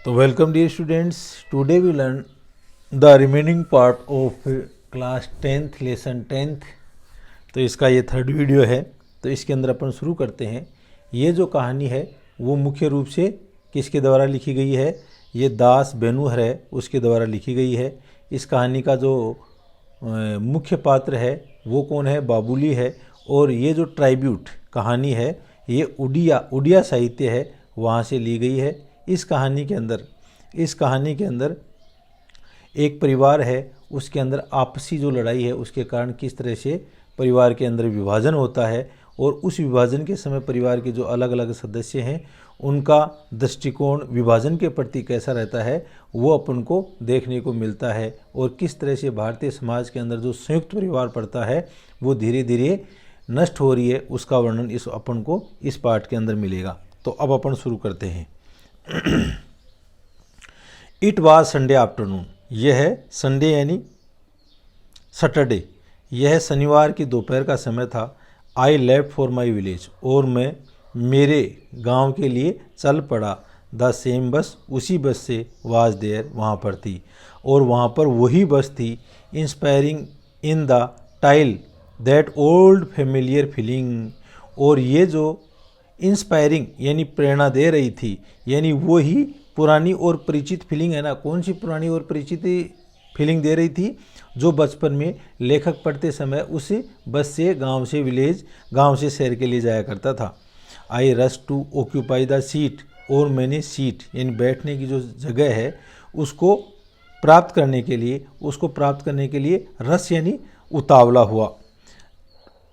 So welcome dear students. Today we learn the remaining part of class 10th lesson 10th. तो इसका ये third video है। तो इसके अंदर अपन शुरू करते हैं। ये जो कहानी है वो मुख्य रूप से किसके द्वारा लिखी गई है? ये दास बेनुहर है उसके द्वारा लिखी गई है। इस कहानी का जो मुख्य पात्र है वो कौन है? बाबुली है। और ये जो ट्राइब्यूट कहानी है ये उड़िया साहित्य है वहाँ से ली गई है। इस कहानी के अंदर एक परिवार है, उसके अंदर आपसी जो लड़ाई है उसके कारण किस तरह से परिवार के अंदर विभाजन होता है और उस विभाजन के समय परिवार के जो अलग अलग सदस्य हैं उनका दृष्टिकोण विभाजन के प्रति कैसा रहता है वो अपन को देखने को मिलता है। और किस तरह से भारतीय समाज के अंदर जो संयुक्त परिवार पड़ता है वो धीरे धीरे नष्ट हो रही है, उसका वर्णन इस अपन को इस पाठ के अंदर मिलेगा। तो अब अपन शुरू करते हैं। It was Sunday afternoon. यह है संडे यानी सैटरडे, यह शनिवार की दोपहर का समय था। I left for my village, और मैं मेरे गांव के लिए चल पड़ा। द सेम बस, उसी बस से वाज देयर, वहाँ पर थी और वहाँ पर वही बस थी। Inspiring in the tile that old familiar feeling, और ये जो इंस्पायरिंग यानी प्रेरणा दे रही थी, यानी वो ही पुरानी और परिचित फीलिंग है ना। कौन सी पुरानी और परिचित फीलिंग दे रही थी? जो बचपन में लेखक पढ़ते समय उस बस से गांव से शहर के लिए जाया करता था। I rush to occupy the seat, और मैंने सीट यानी बैठने की जो जगह है उसको प्राप्त करने के लिए रस यानी उतावला हुआ।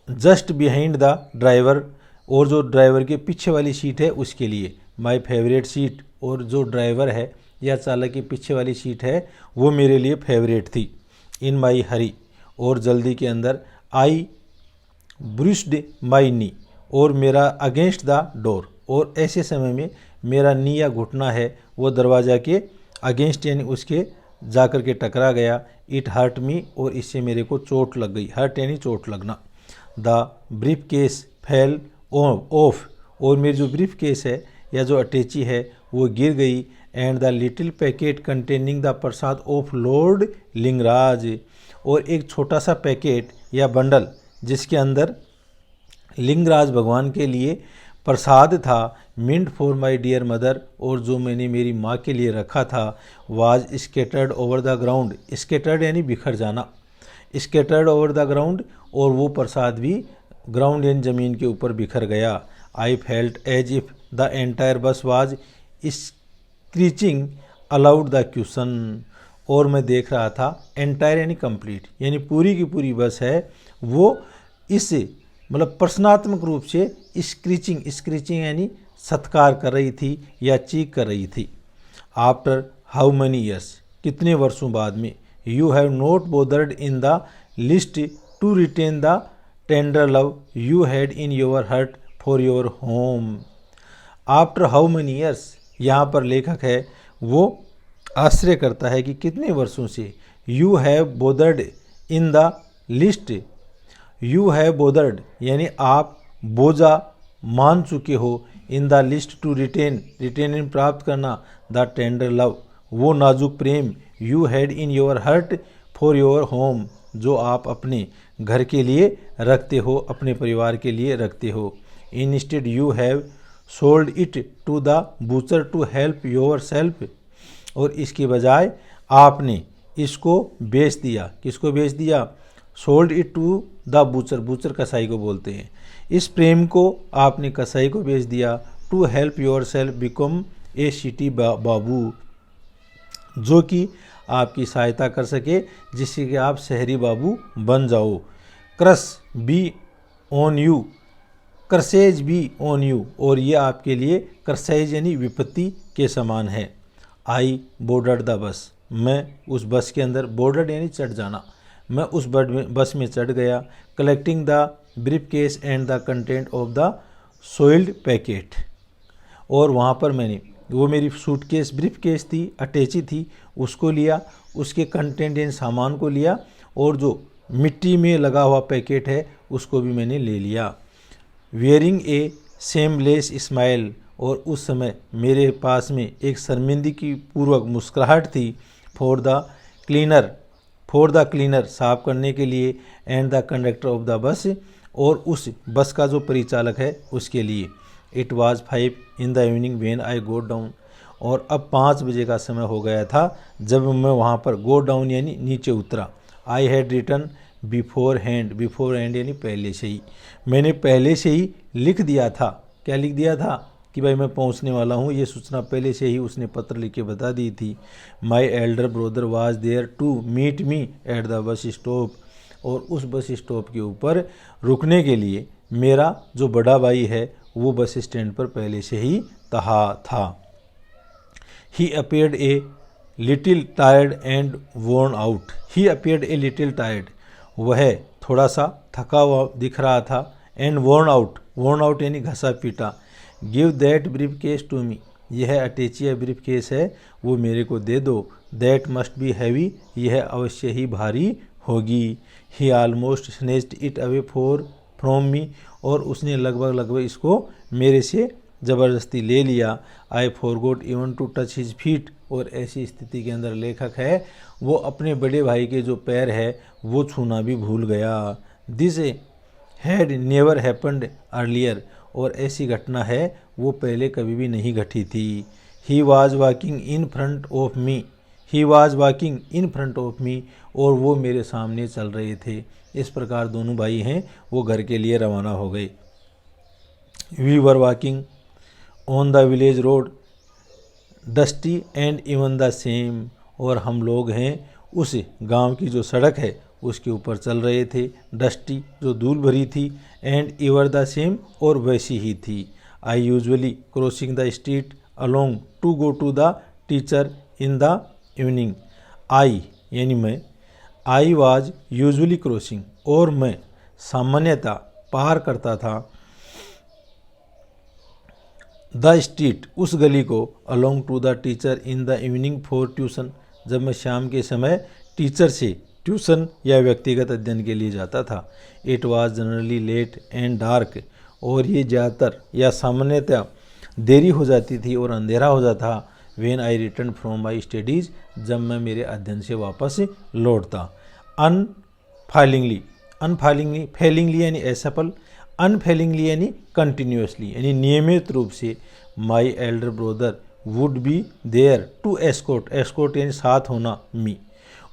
जस्ट बिहाइंड द ड्राइवर, और जो ड्राइवर के पीछे वाली सीट है उसके लिए। माय फेवरेट सीट, और जो ड्राइवर है या चालक की पीछे वाली सीट है वो मेरे लिए फेवरेट थी। इन माई हरी, और जल्दी के अंदर। आई ब्रूस्ड माई नी, और मेरा अगेंस्ट द डोर, और ऐसे समय में मेरा नी या घुटना है वो दरवाज़ा के अगेंस्ट यानी उसके जाकर के टकरा गया। इट हर्ट मी, और इससे मेरे को चोट लग गई। हर्ट यानी चोट लगना। The brief case fell off, और मेरी जो ब्रीफ केस है या जो अटैची है वो गिर गई। And the little packet containing the Prasad of Lord Lingaraj, और एक छोटा सा पैकेट या बंडल जिसके अंदर लिंगराज भगवान के लिए प्रसाद था। Meant for my dear mother, और जो मैंने मेरी माँ के लिए रखा था। Was scattered over the ground, scattered यानी बिखर जाना। स्केटर्ड ओवर द ग्राउंड, और वो प्रसाद भी ग्राउंड यानी ज़मीन के ऊपर बिखर गया। I felt as if the entire bus was screeching aloud the question, और मैं देख रहा था एंटायर यानी कंप्लीट, यानी पूरी की पूरी बस है वो इस मतलब प्रश्नात्मक रूप से स्क्रीचिंग यानी सत्कार कर रही थी या चीख कर रही थी। आफ्टर हाउ मनी ईयर्स, कितने वर्षों बाद में। You have not bothered in the list to retain the tender love you had in your heart for your home. After how many years, यहाँ पर लेखक है वो आश्चर्य करता है कि कितने वर्षों से। You have bothered in the list, you have bothered यानी आप बोझा मान चुके हो। In the list to retain इन प्राप्त करना। द टेंडर लव, वो नाजुक प्रेम। You had in your heart for your home, जो आप अपने घर के लिए रखते हो, अपने परिवार के लिए रखते हो। Instead you have sold it to the butcher to help yourself, और इसके बजाय आपने इसको बेच दिया। किसको बेच दिया? Sold it to the butcher, butcher कसाई को बोलते हैं। इस प्रेम को आपने कसाई को बेच दिया। To help yourself become a city babu, जो कि आपकी सहायता कर सके, जिससे कि आप शहरी बाबू बन जाओ। Curse be on you, curses be on you, और ये आपके लिए क्रसेज यानी विपत्ति के समान है। आई बोर्डर द बस, मैं उस बस के अंदर, बोर्डर यानी चढ़ जाना, मैं उस बस में चढ़ गया। Collecting the brief case and the content of the सोइल्ड packet, और वहाँ पर मैंने वो मेरी सूटकेस ब्रीफ केस थी, अटैची थी, उसको लिया, उसके कंटेंट यानी सामान को लिया, और जो मिट्टी में लगा हुआ पैकेट है उसको भी मैंने ले लिया। वेयरिंग ए सेमलेस स्माइल, और उस समय मेरे पास में एक शर्मिंदगी पूर्वक मुस्कुराहट थी। फॉर द क्लीनर साफ करने के लिए, and the conductor of the bus, और उस बस का जो परिचालक है उसके लिए। It was 5 in the evening when I go down, और अब 5 बजे का समय हो गया था जब मैं वहाँ पर गो डाउन यानी नीचे उतरा। I had written beforehand यानी पहले से ही, मैंने पहले से ही लिख दिया था। क्या लिख दिया था? कि भाई मैं पहुंचने वाला हूं, ये सूचना पहले से ही उसने पत्र लिख के बता दी थी। My elder brother was there to meet me at the bus stop, और उस बस स्टॉप के ऊपर रुकने के लिए मेरा जो बड़ा भाई है वो बस स्टैंड पर पहले से ही था। He appeared a little tired and worn out. He appeared a little tired, वह थोड़ा सा थका हुआ दिख रहा था। एंड वोर्न आउट यानी घसा पीटा। Give that briefcase to me, यह अटैची ब्रीफ केस है वो मेरे को दे दो। दैट मस्ट बी हैवी, यह अवश्य ही भारी होगी। He almost snatched it away from me, और उसने लगभग इसको मेरे से ज़बरदस्ती ले लिया। I forgot even to touch his feet, और ऐसी स्थिति के अंदर लेखक है वो अपने बड़े भाई के जो पैर है वो छूना भी भूल गया। This had never happened earlier, और ऐसी घटना है वो पहले कभी भी नहीं घटी थी। He was walking in front of me, और वो मेरे सामने चल रहे थे। इस प्रकार दोनों भाई हैं वो घर के लिए रवाना हो गए। We were walking on the village road dusty and even the same, और हम लोग हैं उस गांव की जो सड़क है उसके ऊपर चल रहे थे। डस्टी जो धूल भरी थी, एंड इवर द सेम, और वैसी ही थी। I usually crossing the street along to go to the teacher in the evening. I यानी मैं, आई वाज यूजुअली क्रॉसिंग, और मैं सामान्यतः पार करता था द स्ट्रीट उस गली को, along to the teacher in the evening for tuition, जब मैं शाम के समय टीचर से ट्यूशन या व्यक्तिगत अध्ययन के लिए जाता था। It was generally late and dark, और ये ज़्यादातर या सामान्यतः देरी हो जाती थी और अंधेरा हो जाता था। When I return from my studies, जब मैं मेरे अध्ययन से वापस लौटता। फेलिंगली यानी असफल, अनफेलिंगली यानी कंटिन्यूसली यानी नियमित रूप से। My elder brother would be there to escort यानी साथ होना मी,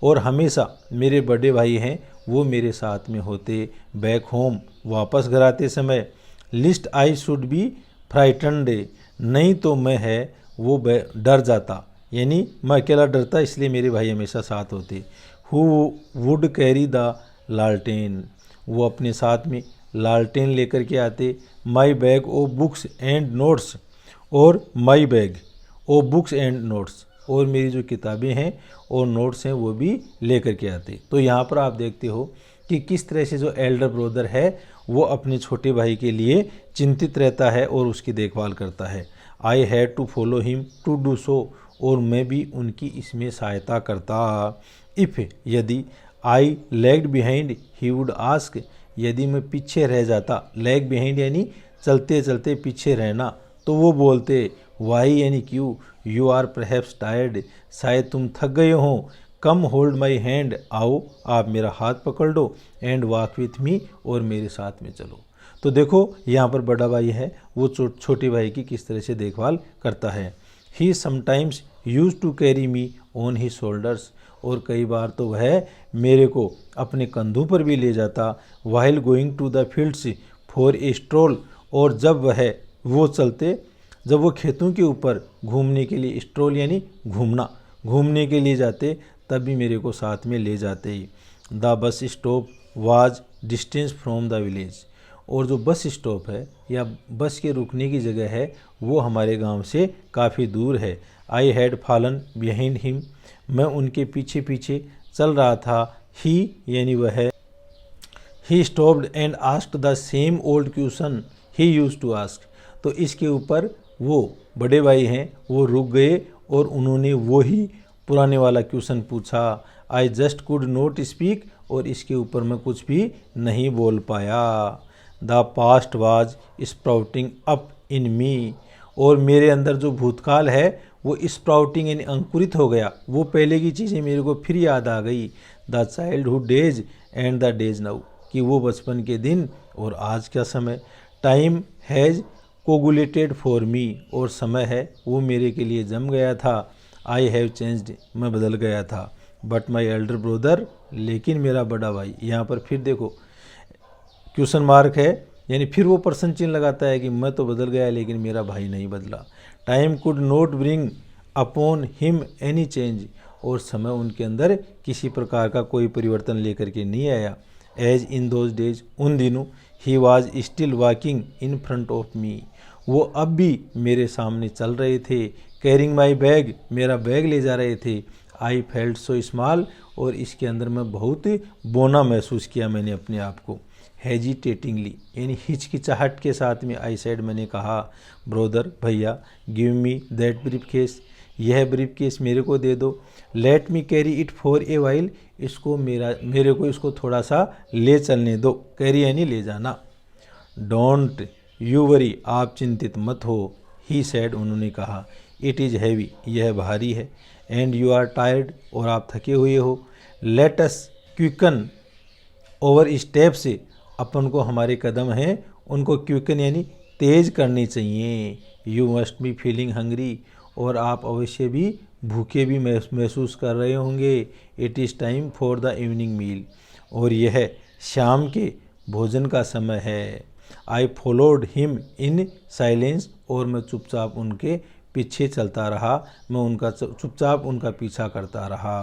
और हमेशा मेरे बड़े भाई हैं वो मेरे साथ में होते। बैक होम वापस घर आते समय। List I should be frightened, नहीं तो मैं है वो डर जाता, यानी मैं अकेला डरता इसलिए मेरे भाई हमेशा साथ होते। हु वुड कैरी द लालटेन, वो अपने साथ में लालटेन लेकर के आते। My bag o books and notes, और my bag o books and notes, और मेरी जो किताबें हैं और नोट्स हैं वो भी लेकर के आते। तो यहाँ पर आप देखते हो कि किस तरह से जो एल्डर ब्रदर है वो अपने छोटे भाई के लिए चिंतित रहता है और उसकी देखभाल करता है। I had to follow him to do so, और मैं भी उनकी इसमें सहायता करता। इफ़ यदि I lagged behind he would ask, यदि मैं पीछे रह जाता, लैग बिहाइंड यानी चलते चलते पीछे रहना, तो वो बोलते वाई यानी क्यों, यू आर परहैप्स टायर्ड, शायद तुम थक गए हो। कम होल्ड माई हैंड, आओ आप मेरा हाथ पकड़ लो। एंड वॉक विथ मी, और मेरे साथ में चलो। तो देखो यहाँ पर बड़ा भाई है वो छोटे भाई की किस तरह से देखभाल करता है। He sometimes use to carry me on he shoulders, और कई बार तो वह मेरे को अपने कंधों पर भी ले जाता। While going to the fields for a stroll, और जब वो खेतों के ऊपर घूमने के लिए, स्ट्रोल यानी घूमने के लिए जाते, तब भी मेरे को साथ में ले जाते। The bus stop was distance from the village, और जो बस स्टॉप है या बस के रुकने की जगह है वो हमारे गांव से काफ़ी दूर है। I had fallen behind him, मैं उनके पीछे पीछे चल रहा था। ही यानी वह है। He stopped and asked the same old question he used to ask, तो इसके ऊपर वो बड़े भाई हैं वो रुक गए और उन्होंने वो ही पुराने वाला क्वेश्चन पूछा। I just could not speak, और इसके ऊपर मैं कुछ भी नहीं बोल पाया। The past was sprouting up in me, और मेरे अंदर जो भूतकाल है वो स्प्राउटिंग यानी अंकुरित हो गया, वो पहले की चीज़ें मेरे को फिर याद आ गई। The childhood days and the days now, कि वो बचपन के दिन और आज का समय। Time has coagulated for me, और समय है वो मेरे के लिए जम गया था। आई हैव चेंज्ड, मैं बदल गया था। बट माई एल्डर ब्रदर, लेकिन मेरा बड़ा भाई, यहाँ पर फिर देखो क्वेश्चन मार्क है, यानी फिर वो प्रश्न चिन्ह लगाता है कि मैं तो बदल गया लेकिन मेरा भाई नहीं बदला। Time could not bring upon him any change, और समय उनके अंदर किसी प्रकार का कोई परिवर्तन लेकर के नहीं आया। एज इन दोज डेज, उन दिनों, he was still walking in front of me, वो अब भी मेरे सामने चल रहे थे। कैरिंग माई बैग, मेरा बैग ले जा रहे थे। आई फेल्ट सो स्मॉल, और इसके अंदर मैं बहुत बोना महसूस किया मैंने अपने आप को। हेजिटेटिंगली, यानी हिचकिचाहट के साथ में, आई सेड, मैंने कहा, ब्रदर, भैया, give me that brief case, यह ब्रीफ केस मेरे को दे दो। Let me carry it for a while, इसको मेरे को इसको थोड़ा सा ले चलने दो। कैरी यानी ले जाना। डोंट यू वरी, आप चिंतित मत हो। ही सेड, उन्होंने कहा। इट इज़ हैवी, यह भारी है। एंड यू आर टायर्ड, और आप थके हुए हो। Let us quicken our steps, अपन को हमारे कदम हैं उनको क्विकन यानी तेज करनी चाहिए। You must be feeling hungry, और आप अवश्य भी भूखे भी महसूस कर रहे होंगे। It is time for the evening meal, और यह शाम के भोजन का समय है। I followed him in silence, और मैं चुपचाप उनके पीछे चलता रहा, मैं उनका चुपचाप उनका पीछा करता रहा।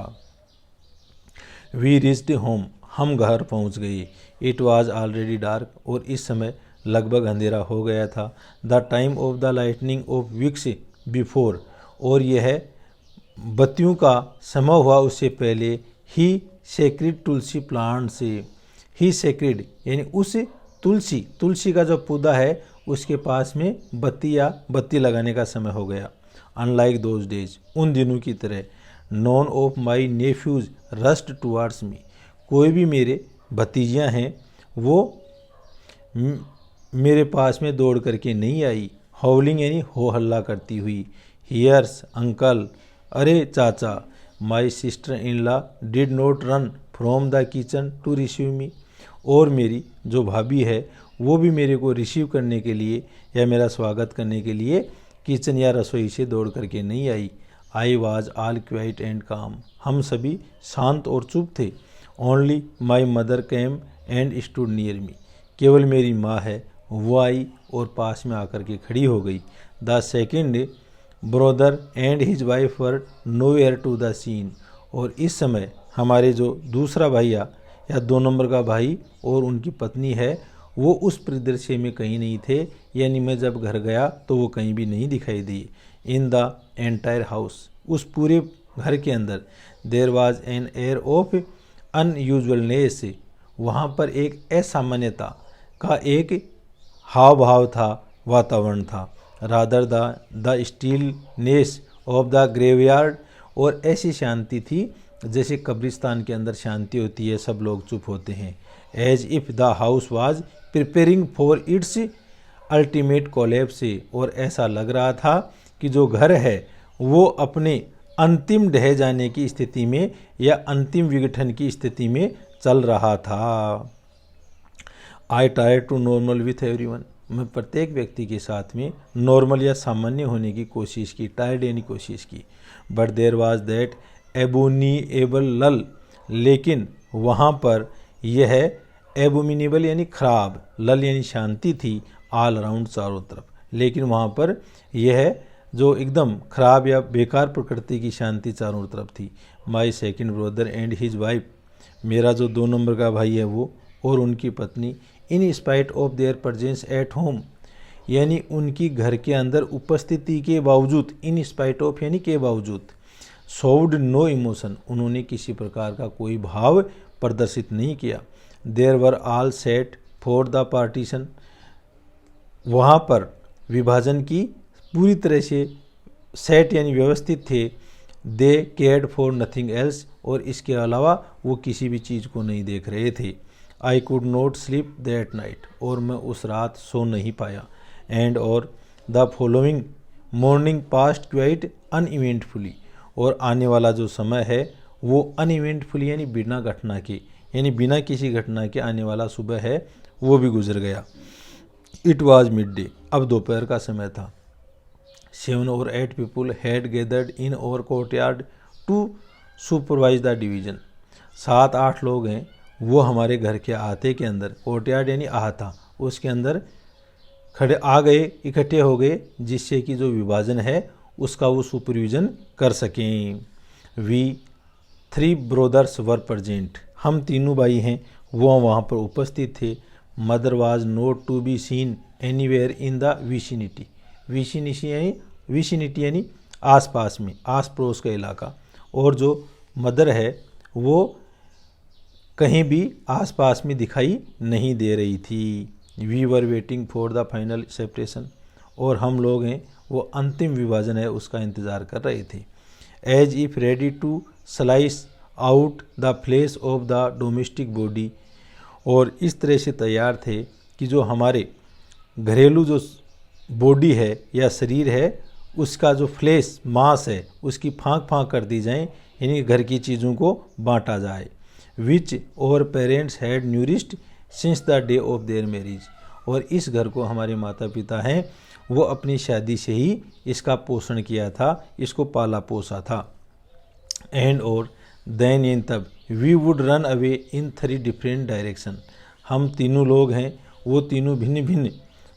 वी रीच्ड होम, हम घर पहुंच गए। इट वॉज ऑलरेडी डार्क, और इस समय लगभग अंधेरा हो गया था। The time of the lightning of weeks before, और यह बत्तियों का समय हुआ उससे पहले। ही सेक्रेड तुलसी प्लांट से, ही सेक्रेड यानी उस तुलसी का जो पौधा है उसके पास में बत्ती लगाने का समय हो गया। अनलाइक दोज डेज, उन दिनों की तरह। None of my nephews rushed towards me, कोई भी मेरे भतीजियाँ हैं वो मेरे पास में दौड़ करके नहीं आई। हाउलिंग यानी हो हल्ला करती हुई। हियर्स अंकल, अरे चाचा। My sister in law did not run from the kitchen to receive me, और मेरी जो भाभी है वो भी मेरे को रिसीव करने के लिए या मेरा स्वागत करने के लिए किचन या रसोई से दौड़ करके नहीं आई। I was all quiet and calm, हम सभी शांत और चुप थे। Only my mother came and stood near me, केवल मेरी माँ है वो आई और पास में आकर के खड़ी हो गई। The second brother and his wife were nowhere to the scene, और इस समय हमारे जो दूसरा भैया या 2 नंबर का भाई और उनकी पत्नी है वो उस परिदृश्य में कहीं नहीं थे, यानी मैं जब घर गया तो वो कहीं भी नहीं दिखाई दिए। इन द एंटायर हाउस, उस पूरे घर के अंदर, there was an air of unusualness, वहाँ पर एक असामान्यता का एक हाव भाव था, वातावरण था। Rather the stillness of the graveyard, और ऐसी शांति थी जैसे कब्रिस्तान के अंदर शांति होती है, सब लोग चुप होते हैं। As if the house was preparing for its ultimate collapse, और ऐसा लग रहा था कि जो घर है वो अपने अंतिम ढह जाने की स्थिति में या अंतिम विघटन की स्थिति में चल रहा था। I try to normal with everyone, मैं प्रत्येक व्यक्ति के साथ में नॉर्मल या सामान्य होने की कोशिश की, टायर्ड यानी कोशिश की। बट देयर वाज दैट एबोनिएबल लल, लेकिन वहाँ पर यह एबोमिनेबल यानी खराब, लल यानी शांति थी, ऑल अराउंड चारों तरफ। लेकिन वहाँ पर यह जो एकदम खराब या बेकार प्रकृति की शांति चारों तरफ थी। My second brother and his wife, मेरा जो 2 नंबर का भाई है वो और उनकी पत्नी, in spite of their presence at home, यानी उनकी घर के अंदर उपस्थिति के बावजूद, इन स्पाइट ऑफ यानी के बावजूद, शोव्ड नो इमोशन, उन्होंने किसी प्रकार का कोई भाव प्रदर्शित नहीं किया। There were all set for the partition, वहाँ पर विभाजन की पूरी तरह से सेट यानी व्यवस्थित थे। दे केयर्ड फॉर नथिंग एल्स, और इसके अलावा वो किसी भी चीज़ को नहीं देख रहे थे। I could not sleep that night, और मैं उस रात सो नहीं पाया। एंड और the following morning passed quite uneventfully, और आने वाला जो समय है वो अनइवेंटफुली यानी बिना घटना के, यानी बिना किसी घटना के आने वाला सुबह है वो भी गुजर गया। इट वॉज मिड डे, अब दोपहर का समय था। 7 or 8 people had gathered in our courtyard to supervise the division। 7-8 लोग हैं वो हमारे घर के अहाते के अंदर, कोर्टयार्ड यानी अहाता, उसके अंदर खड़े आ गए, इकट्ठे हो गए, जिससे कि जो विभाजन है उसका वो सुपरविजन कर सकें। वी 3 brothers वर प्रेजेंट, हम तीनों भाई हैं वो वहाँ पर उपस्थित थे। Mother was not to be seen anywhere in the vicinity, vicinity यानी आसपास में, आस पड़ोस का इलाका, और जो मदर है वो कहीं भी आसपास में दिखाई नहीं दे रही थी। We were waiting for the final separation, और हम लोग हैं वो अंतिम विभाजन है उसका इंतज़ार कर रहे थे। As if ready to slice out the flesh of the domestic body, और इस तरह से तैयार थे कि जो हमारे घरेलू जो बॉडी है या शरीर है उसका जो फ्लेश मांस है उसकी फाँक फाँक कर दी जाए, यानी घर की चीज़ों को बांटा जाए। Which our parents had nourished since the day of their marriage, और इस घर को हमारे माता पिता हैं वो अपनी शादी से ही इसका पोषण किया था, इसको पाला पोसा था। एंड और देन इन तब we would run away in 3 different direction, हम तीनों लोग हैं वो तीनों भिन्न भिन्न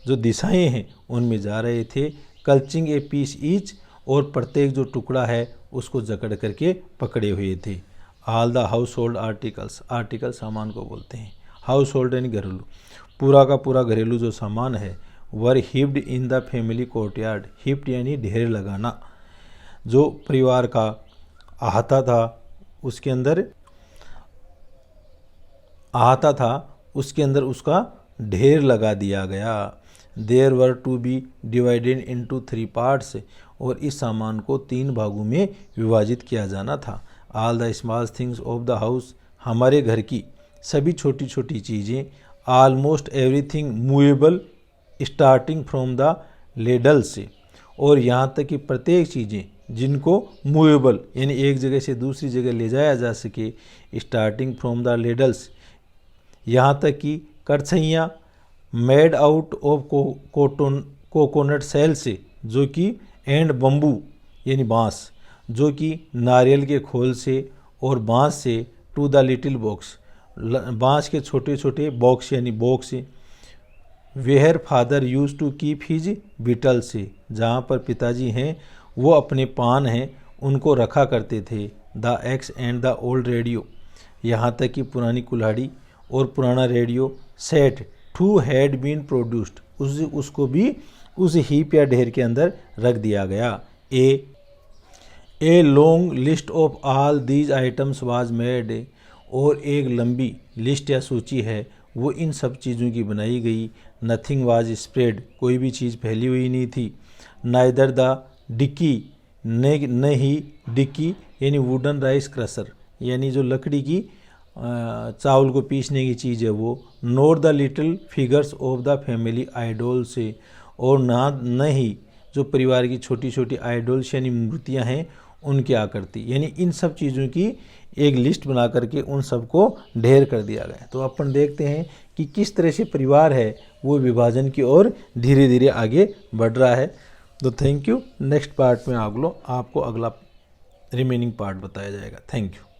जो दिशाएं हैं उनमें जा रहे थे। कल्चिंग ए पीस ईच, और प्रत्येक जो टुकड़ा है उसको जकड़ करके पकड़े हुए थे। All the house hold articles, article सामान को बोलते हैं, हाउस होल्ड यानी घरेलू, पूरा का पूरा घरेलू जो सामान है were heaped in the family courtyard, heaped यानी ढेर लगाना, जो परिवार का अहाता था उसके अंदर, अहाता था उसके अंदर उसका ढेर लगा दिया गया। There were to be divided into 3 parts, और इस सामान को 3 भागों में विभाजित किया जाना था। All the small things of the house, हमारे घर की सभी छोटी छोटी चीज़ें, almost everything movable starting from the ladle से, और यहाँ तक कि प्रत्येक चीज़ें जिनको मूवेबल यानी एक जगह से दूसरी जगह ले जाया जा सके, स्टार्टिंग फ्रॉम द लेडल्स, यहाँ तक कि करछइयाँ made out of coconut shell से, जो कि एंड बम्बू यानी बाँस, जो कि नारियल के खोल से और बाँस से, टू द लिटिल बॉक्स, बाँस के छोटे छोटे बॉक्स यानी box, where father use to keep his betel से, जहाँ पर पिताजी हैं वो अपने पान हैं उनको रखा करते थे। The axe and the old radio, यहाँ तक कि पुरानी कुल्हाड़ी और पुराना radio set too had been produced, उसको भी उस हीप या ढेर के अंदर रख दिया गया। A long list of all these items was made, और एक लंबी लिस्ट या सूची है वो इन सब चीज़ों की बनाई गई। नथिंग वाज स्प्रेड, कोई भी चीज़ फैली हुई नहीं थी। नाइदर द डिक्की, न ही डिक्की यानी वुडन राइस क्रशर, यानी जो लकड़ी की चावल को पीसने की चीज़ है वो, nor the little figures of the family idol से, और न ही जो परिवार की छोटी छोटी आइडोल्स यानी मूर्तियाँ हैं उनकी आकृति, यानी इन सब चीज़ों की एक लिस्ट बना करके उन सबको ढेर कर दिया गया। तो अपन देखते हैं कि किस तरह से परिवार है वो विभाजन की ओर धीरे धीरे आगे बढ़ रहा है। तो थैंक यू। नेक्स्ट पार्ट में आपको अगला रिमेनिंग पार्ट बताया जाएगा। Thank you.